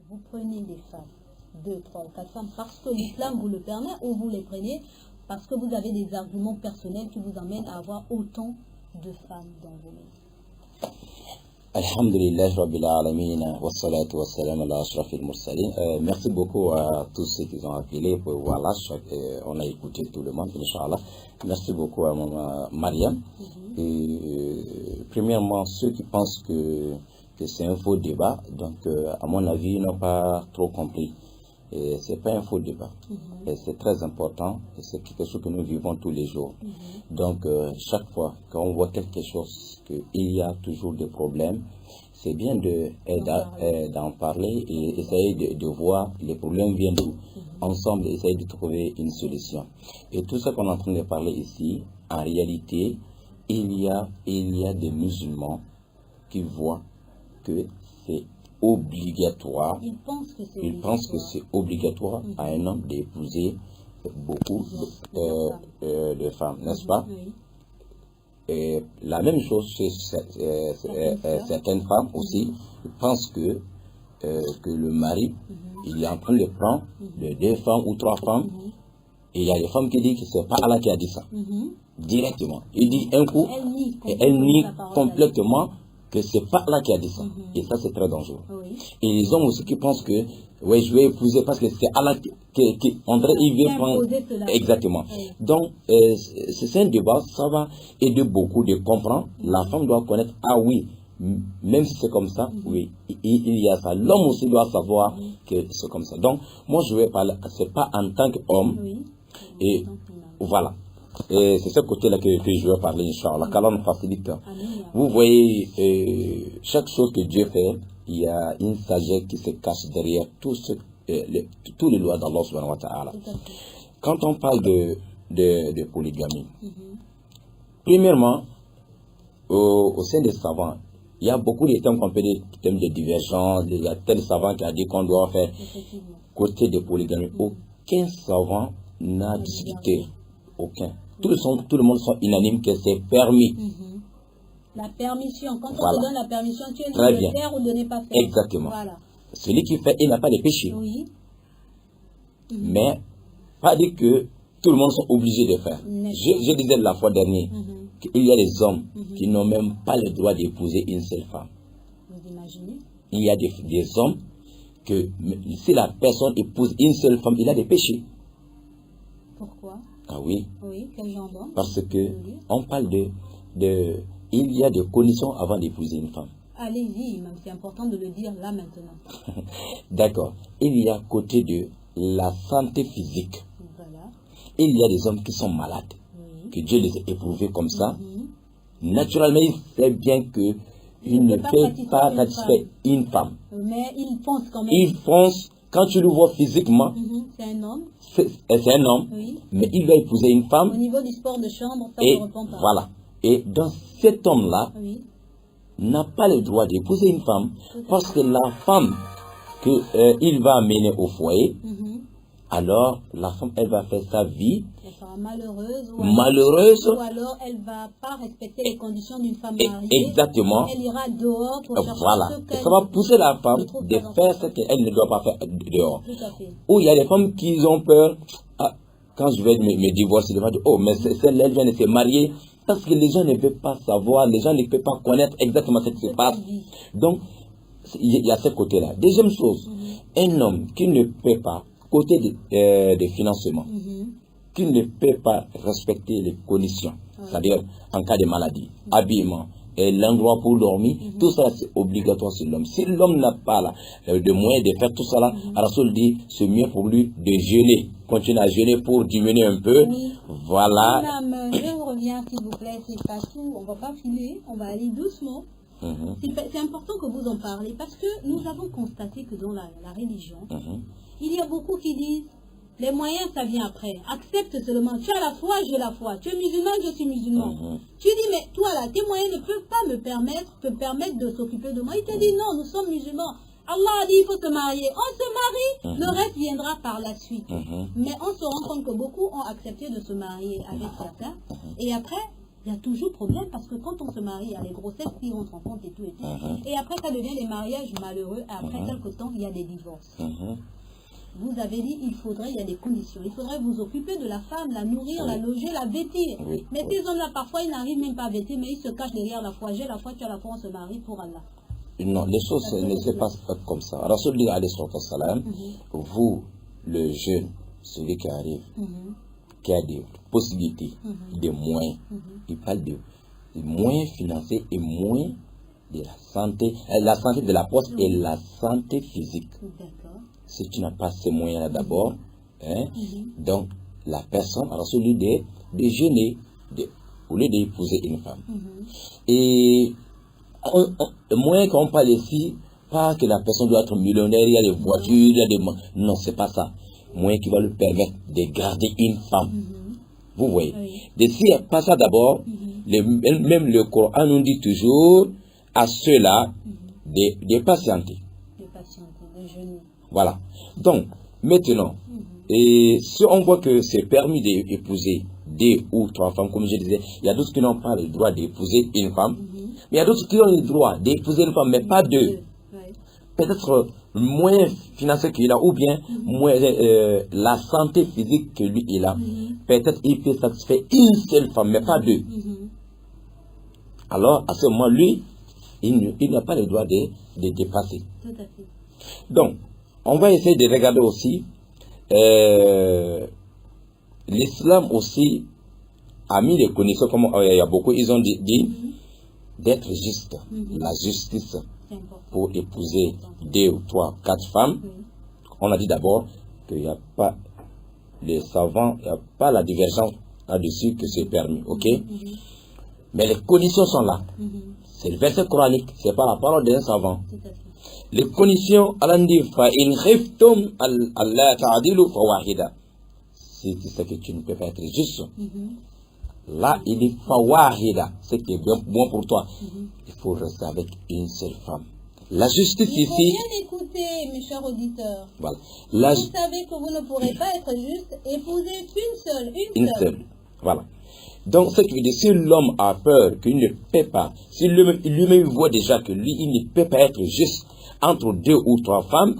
vous prenez des femmes, 2, 3 ou 4 femmes, parce que l'islam vous le permet, ou vous les prenez parce que vous avez des arguments personnels qui vous amènent à avoir autant de femmes dans vos maisons? Alhamdulillah Rabbil Alameen wa salatu wa salam ala ashrafil mursalin. Merci beaucoup à tous ceux qui ont appelé. Voilà, on a écouté tout le monde, Inch'Allah. Merci beaucoup à Maman Mariam. Premièrement, ceux qui pensent que c'est un faux débat, donc à mon avis, ils n'ont pas trop compris. C'est pas un faux débat. C'est très important. C'est quelque chose que nous vivons tous les jours. Donc, chaque fois qu'on voit quelque chose, qu'il y a toujours des problèmes, c'est bien d'en parler et essayer de voir les problèmes viennent d'où. Ensemble, essayer de trouver une solution. Et tout ce qu'on est en train de parler ici, en réalité, il y a des musulmans qui voient que c'est obligatoire. Ils pensent que c'est obligatoire à un homme d'épouser beaucoup de femmes, n'est-ce pas? Et la même chose chez certaines femmes aussi, pensent que le mari, il est en train de prendre de 2 femmes ou 3 femmes, et il y a des femmes qui disent que c'est pas Allah qui a dit ça, directement. Il dit un coup, et elle nie complètement que c'est pas Allah qui a dit ça. Et ça, c'est très dangereux. Et les hommes aussi qui pensent que, ouais, je vais épouser parce que c'est Allah qui André, il veut prendre. Exactement. Donc, c'est un débat, ça va aider beaucoup de comprendre. La femme doit connaître, ah oui, même si c'est comme ça, oui, il y a ça. L'homme aussi doit savoir que c'est comme ça. Donc, moi, je vais parler, c'est pas en tant qu'homme, et voilà. Et c'est ce côté-là que je veux parler, Inch'Allah, qu'Allah nous facilite. Vous voyez, chaque chose que Dieu fait, il y a une sagesse qui se cache derrière tous les lois d'Allah subhanahu wa ta'ala. Quand on parle de polygamie, premièrement, au sein des savants, il y a beaucoup de thèmes qu'on peut dire, thèmes de divergence, il y a tel savant qui a dit qu'on doit faire côté de polygamie. Aucun savant n'a discuté, aucun. Tout le monde sont unanimes que c'est permis. La permission, quand on te donne la permission, tu es très de le faire ou de ne pas faire. Exactement. Voilà. Celui qui fait, il n'a pas de péché. Mais, pas dire que tout le monde sont obligés de faire. Je disais la fois dernière qu'il y a des hommes qui n'ont même pas le droit d'épouser une seule femme. Vous imaginez? Il y a des hommes que si la personne épouse une seule femme, il a des péchés. Pourquoi? Ah oui. Oui, quel genre d'homme? Parce que on parle il y a des conditions avant d'épouser une femme. Allez-y, c'est important de le dire là maintenant. D'accord. Il y a côté de la santé physique. Voilà. Il y a des hommes qui sont malades, que Dieu les a éprouvés comme ça. Naturellement, il sait bien que il ne peut pas satisfaire une femme. Mais il pense quand même. Il pense, quand tu le vois physiquement, c'est un homme. C'est un homme, mais il va épouser une femme. Au niveau du sport de chambre, ça ne répond pas. Voilà. Et dans cet homme-là, n'a pas le droit d'épouser une femme, parce que la femme qu'il va amener au foyer, alors la femme, elle va faire sa vie malheureuse, ou alors elle va pas respecter les conditions d'une femme mariée. Exactement. Elle ira dehors pour chercher et ça va pousser la femme de faire ce qu'elle ne doit pas faire dehors. Ou il y a des femmes qui ont peur, quand je vais me divorcer, je vais dire, oh, mais elle vient de se marier, parce que les gens ne peuvent pas savoir, les gens ne peuvent pas connaître exactement ce qui se passe. Donc, il y a ce côté-là. Deuxième chose, un homme qui ne peut pas, côté de financement, qui ne peut pas respecter les conditions, c'est-à-dire en cas de maladie, habillement, et l'endroit pour dormir, tout ça c'est obligatoire sur l'homme. Si l'homme n'a pas de moyens de faire tout ça là, Rasoul dit c'est mieux pour lui de jeûner, continuer à jeûner pour diminuer un peu. Voilà. Madame, je reviens s'il vous plaît, c'est pas tout, on va pas filer, on va aller doucement. C'est important que vous en parlez parce que nous avons constaté que dans la religion, il y a beaucoup qui disent les moyens, ça vient après. Accepte seulement. Tu as la foi, j'ai la foi. Tu es musulman, je suis musulman. Tu dis, mais toi là, tes moyens ne peuvent pas te permettre de s'occuper de moi. Il te dit, non, nous sommes musulmans. Allah a dit, il faut se marier. On se marie, le reste viendra par la suite. Mais on se rend compte que beaucoup ont accepté de se marier avec certains. Et après, il y a toujours problème parce que quand on se marie, il y a les grossesses qui rentrent en compte et tout. Et après, ça devient des mariages malheureux. Et après quelques temps, il y a des divorces. Vous avez dit, il y a des conditions. Il faudrait vous occuper de la femme, la nourrir, la loger, la vêtir. Mais ces hommes-là, parfois, ils n'arrivent même pas à vêtir, mais ils se cachent derrière la foi. J'ai la foi, tu as la foi, on se marie pour Allah. Non, les choses ne se passent pas comme ça. Rasulullah alayhi salam, vous, le jeune, celui qui arrive, qui a des possibilités, des moyens, il parle de moyens financiers et moyens de la santé de la poste et la santé physique. Si tu n'as pas ces moyens-là d'abord, donc la personne a reçu l'idée de jeûner au lieu d'épouser une femme. Et le moyen qu'on parle ici, pas que la personne doit être millionnaire, il y a des voitures, il y a des... Non, c'est pas ça. Moyen qui va lui permettre de garder une femme. Vous voyez. Et s'il n'y a pas ça d'abord, même le Coran nous dit toujours à ceux-là de patienter. De jeûner. Voilà. Donc, maintenant, et si on voit que c'est permis d'épouser 2 ou 3 femmes, comme je disais, il y a d'autres qui n'ont pas le droit d'épouser une femme, mais il y a d'autres qui ont le droit d'épouser une femme, mais pas 2. Peut-être moins financier qu'il a, ou bien moins, la santé physique que lui il a. Peut-être il peut satisfaire une seule femme, mais pas 2. Alors, à ce moment, lui, il n'a pas le droit de dépasser. Tout à fait. Donc, on va essayer de regarder aussi, l'islam aussi a mis les conditions, comme il y a beaucoup, ils ont dit d'être juste, la justice pour épouser 2 ou 3, 4 femmes. On a dit d'abord qu'il n'y a pas, les savants, il n'y a pas la divergence là-dessus que c'est permis, ok? Mais les conditions sont là. C'est le verset coranique, c'est pas la parole d'un savant. Les conditions, Allah dit, فَإِنْ خِفْتُمْ أَلَّا تَعْدِلُوا فَوَاحِدًا. Si tu sais que tu ne peux pas être juste, là, il dit فَوَاحِدًا, ce qui est bon pour toi. Il faut rester avec une seule femme. La justice ici... Il faut bien écouter, mes chers auditeurs. Voilà. Vous savez que vous ne pourrez pas être juste, épouser une seule. Voilà. Donc, ce qui veut dire, si l'homme a peur qu'il ne peut pas, si lui-même voit déjà que lui, il ne peut pas être juste entre 2 ou 3 femmes,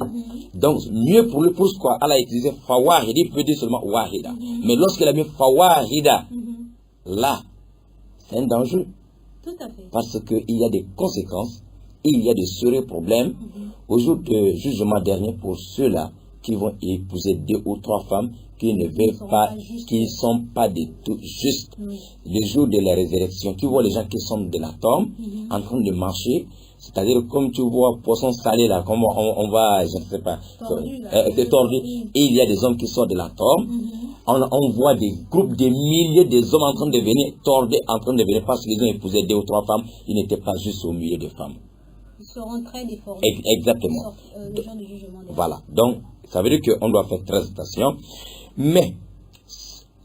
donc mieux pour lui, pourquoi Allah a utilisé fawahida, il peut dire seulement wahida. Mais lorsqu'il a mis fawahida, là, c'est un danger. Tout à fait. Parce qu'il y a des conséquences, il y a des sérieux problèmes au jour de jugement dernier pour ceux-là qui vont épouser 2 ou 3 femmes qui ne veulent pas, qui ne sont pas du tout justes. Le jour de la résurrection, tu vois les gens qui sont de la tombe en train de marcher, c'est-à-dire comme tu vois poisson salé là, comme on va, je ne sais pas, c'est tordu, et il y a des hommes qui sortent de la tombe, on voit des groupes de milliers des hommes en train de venir, tordus en train de venir parce qu'ils ont épousé 2 ou 3 femmes, ils n'étaient pas juste au milieu des femmes. Ils seront très déformés. Exactement. Le genre de jugement des voilà, donc ça veut dire qu'on doit faire très attention. Mais,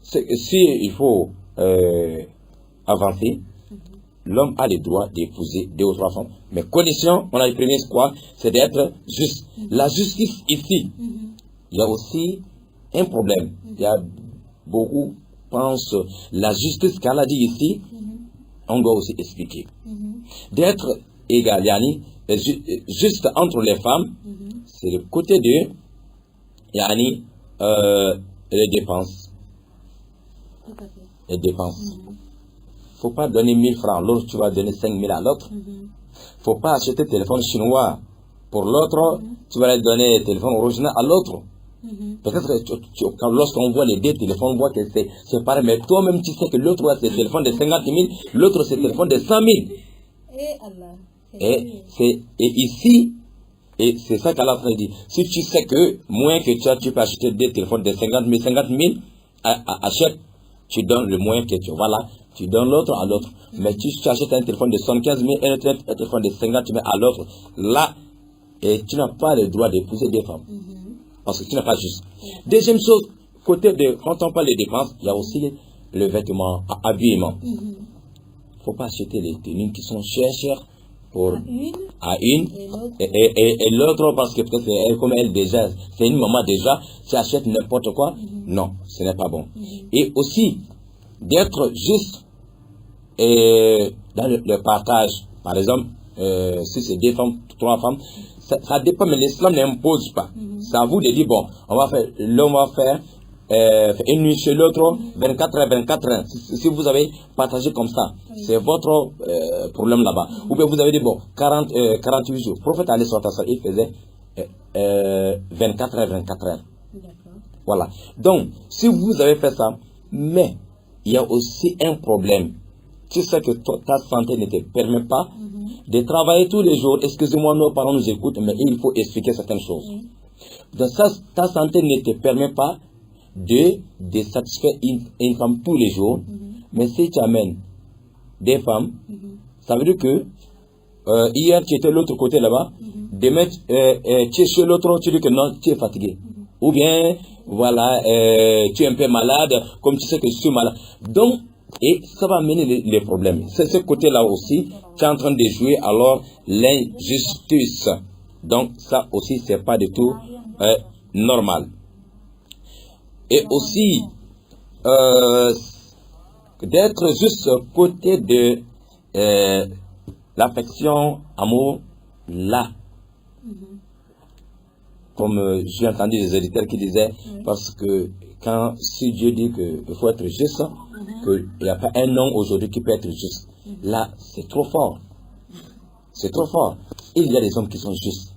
si il faut avancer, l'homme a le droit d'épouser 2 ou 3 femmes. Mais condition, on a les premiers quoi? C'est d'être juste. La justice ici, il y a aussi un problème. Il y a beaucoup pensent la justice qu'elle a dit ici, on doit aussi expliquer. D'être égal, yani, juste entre les femmes, c'est le côté de yani, les dépenses. Les dépenses. Faut pas donner 1000 francs, l'autre tu vas donner 5000 à l'autre. Faut pas acheter téléphone chinois pour l'autre, tu vas donner téléphone original à l'autre. Peut-être que lorsqu'on voit les 2 téléphones, on voit que c'est pareil, mais toi-même tu sais que l'autre a ses téléphones de 50 000, l'autre ses téléphones de 100 000. Et ici, et c'est ça qu'Allah dit. Si tu sais que moins que tu peux acheter 2 téléphones de 50 000, achète, tu donnes le moins que tu as. Voilà, tu donnes l'autre à l'autre. Mais tu achètes un téléphone de 75 000 et un téléphone de 50 000 à l'autre. Là, et tu n'as pas le droit d'épouser 2 femmes. Parce que tu n'as pas juste. Deuxième chose, côté de, quand on parle de dépenses, il y a aussi le vêtement, habillement. Il ne faut pas acheter les tenues qui sont chères pour à une et l'autre parce que peut-être comme elle déjà, c'est une maman déjà, tu achètes n'importe quoi. Non, ce n'est pas bon. Et aussi, d'être juste dans le partage, par exemple, si c'est 2 femmes, 3 femmes, ça dépend, mais l'islam n'impose pas. C'est à vous de dire, bon, l'homme va faire une nuit chez l'autre, 24 heures, 24 heures. Si vous avez partagé comme ça, c'est votre problème là-bas. Ou bien vous avez dit, bon, 48 jours. Le prophète Ali Sottasa, il faisait 24 heures, 24 heures. Voilà. Donc, si vous avez fait ça, mais il y a aussi un problème. Tu sais que ta santé ne te permet pas de travailler tous les jours. Excusez-moi, nos parents nous écoutent, mais il faut expliquer certaines choses. Donc, ta santé ne te permet pas de satisfaire une femme tous les jours. Mais si tu amènes des femmes, ça veut dire que hier tu étais de l'autre côté là-bas, demain tu es chez l'autre, tu dis que non, tu es fatigué. Ou bien, voilà, tu es un peu malade, comme tu sais que je suis malade. Donc, et ça va amener les problèmes. C'est ce côté-là aussi, tu es en train de jouer alors l'injustice. Donc, ça aussi, c'est pas du tout normal. Et aussi, d'être juste côté de l'affection, amour, là. Comme j'ai entendu des éditeurs qui disaient, parce que si Dieu dit qu'il faut être juste, qu'il n'y a pas un homme aujourd'hui qui peut être juste, là, c'est trop fort. C'est trop fort. Il y a des hommes qui sont justes.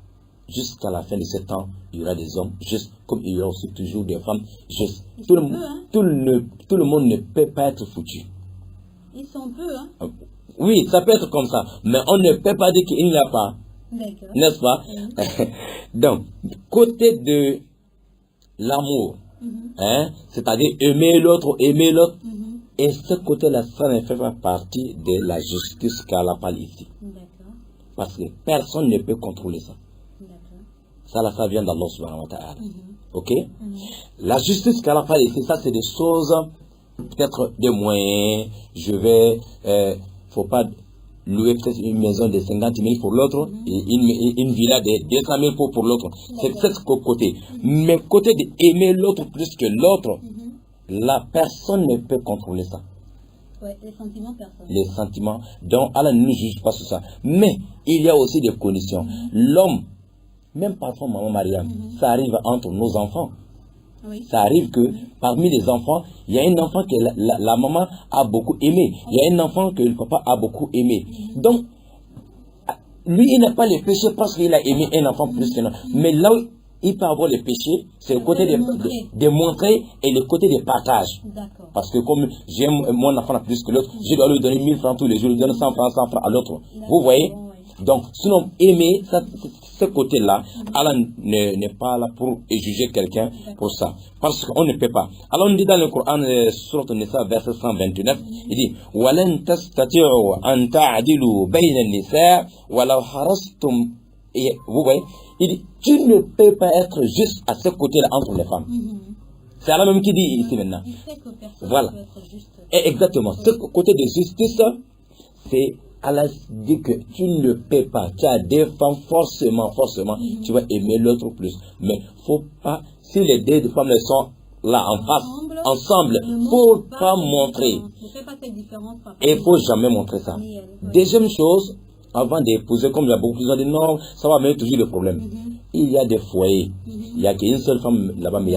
Jusqu'à la fin de ce temps, il y aura des hommes justes, comme il y aura aussi toujours des femmes justes. Tout le monde ne peut pas être foutu. Ils sont peu, hein? Oui, ça peut être comme ça, mais on ne peut pas dire qu'il n'y a pas. N'est-ce pas? Donc, côté de l'amour, c'est-à-dire aimer l'autre, et ce côté-là, ça ne fait pas partie de la justice qu'Allah parle ici. Parce que personne ne peut contrôler ça. Ça vient d'Allah subhanahu wa ta'ala. Ok? La justice qu'Allah parle ici, ça c'est des choses, peut-être des moyens, faut pas louer peut-être une maison de 50 000 pour l'autre, et une villa de 200 000 pour l'autre. C'est ce côté. Mais côté d'aimer l'autre plus que l'autre, la personne ne peut contrôler ça. Ouais, les sentiments, personne. Les sentiments. Donc, Allah ne nous juge pas sur ça. Mais, il y a aussi des conditions. L'homme, même parfois, maman Mariam, ça arrive entre nos enfants. Ça arrive que parmi les enfants, il y a un enfant que la maman a beaucoup aimé. Il y a un enfant que le papa a beaucoup aimé. Donc, lui, il n'a pas les péchés parce qu'il a aimé un enfant plus qu'un enfant. Mais là où il peut avoir les péchés, c'est le côté de montrer et le côté de partage. Parce que comme j'aime mon enfant plus que l'autre, je dois lui donner 1000 francs tous les jours, je lui donne 100 francs à l'autre. Vous voyez? Donc, sinon, aimer, ce côté-là, Allah n'est pas là pour juger quelqu'un pour ça. Parce qu'on ne peut pas. Alors, on dit dans le Coran, Sourate Nisa, verset 129, il dit, وَلَن تَسْتَطِعُوا أَن تَعْدِلُوا بَيْنَ النِّسَاءِ وَلَوْ حَرَصْتُمْ. Et vous voyez, il dit, tu ne peux pas être juste à ce côté-là entre les femmes. C'est Allah même qui dit ici maintenant. Voilà. Et exactement. Ce côté de justice, c'est Allah dit que tu ne peux pas. Tu as des femmes, forcément, tu vas aimer l'autre plus. Mais faut pas, si les deux femmes sont là en face, ensemble, faut pas montrer. Et il faut jamais montrer ça. Deuxième chose, avant d'épouser, comme il y a beaucoup de gens qui disent non, ça va mettre toujours le problème. Il y a des foyers. Il n'y a qu'une seule femme là-bas, mais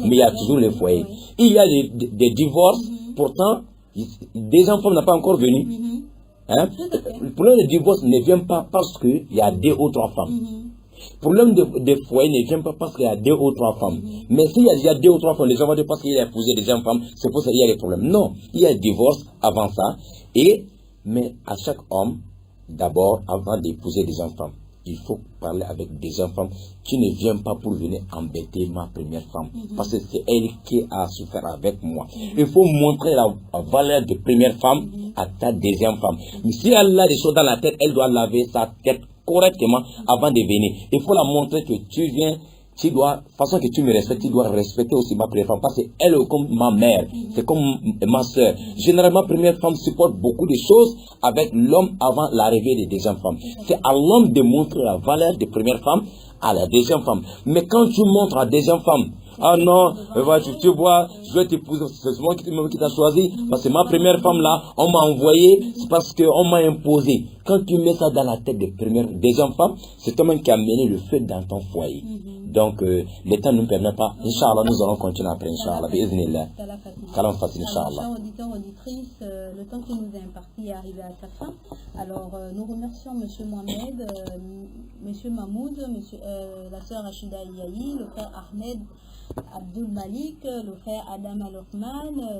il y a toujours les foyers. Il y a des divorces, pourtant, des enfants n'ont pas encore venu. Le problème de divorce ne vient pas parce qu'il y a 2 ou 3 femmes. Le problème de foyer ne vient pas parce qu'il y a 2 ou 3 femmes. Mais s'il y a 2 ou 3 femmes, les gens vont dire parce qu'il a épousé des femmes, c'est pour ça qu'il y a des problèmes. Non, il y a divorce avant ça. Mais à chaque homme, d'abord, avant d'épouser des femmes, il faut parler avec des femmes qui ne viennent pas pour venir embêter ma première femme. Parce que c'est elle qui a souffert avec moi. Il faut montrer la valeur de première femme à ta deuxième femme. Mais si elle a des choses dans la tête, elle doit laver sa tête correctement avant de venir. Il faut la montrer que tu viens, tu dois, façon que tu me respectes, tu dois respecter aussi ma première femme. Parce qu'elle est comme ma mère, c'est comme ma soeur. Généralement, première femme supporte beaucoup de choses avec l'homme avant l'arrivée des deuxième femmes. C'est à l'homme de montrer la valeur de première femme à la deuxième femme. Mais quand tu montres à la deuxième femme, Ah non, tu vois, je vais t'épouser, c'est moi qui t'a choisi, parce que ma première femme là, on m'a envoyé, c'est parce qu'on m'a imposé. Quand tu mets ça dans la tête des deuxième femmes, c'est toi-même qui as mené le feu dans ton foyer. Donc, l'État ne nous permet pas. Inch'Allah, nous allons continuer après, Inch'Allah. Bi'iznillah. Kalam Fatil, Inch'Allah. Chers auditeurs, auditrices, le temps qui nous est imparti est arrivé à sa fin. Alors, nous remercions M. Mohamed, M. Mahmoud, la sœur Rachida Yahi, le frère Ahmed Abdul Malik, le frère Adam Al-Othman,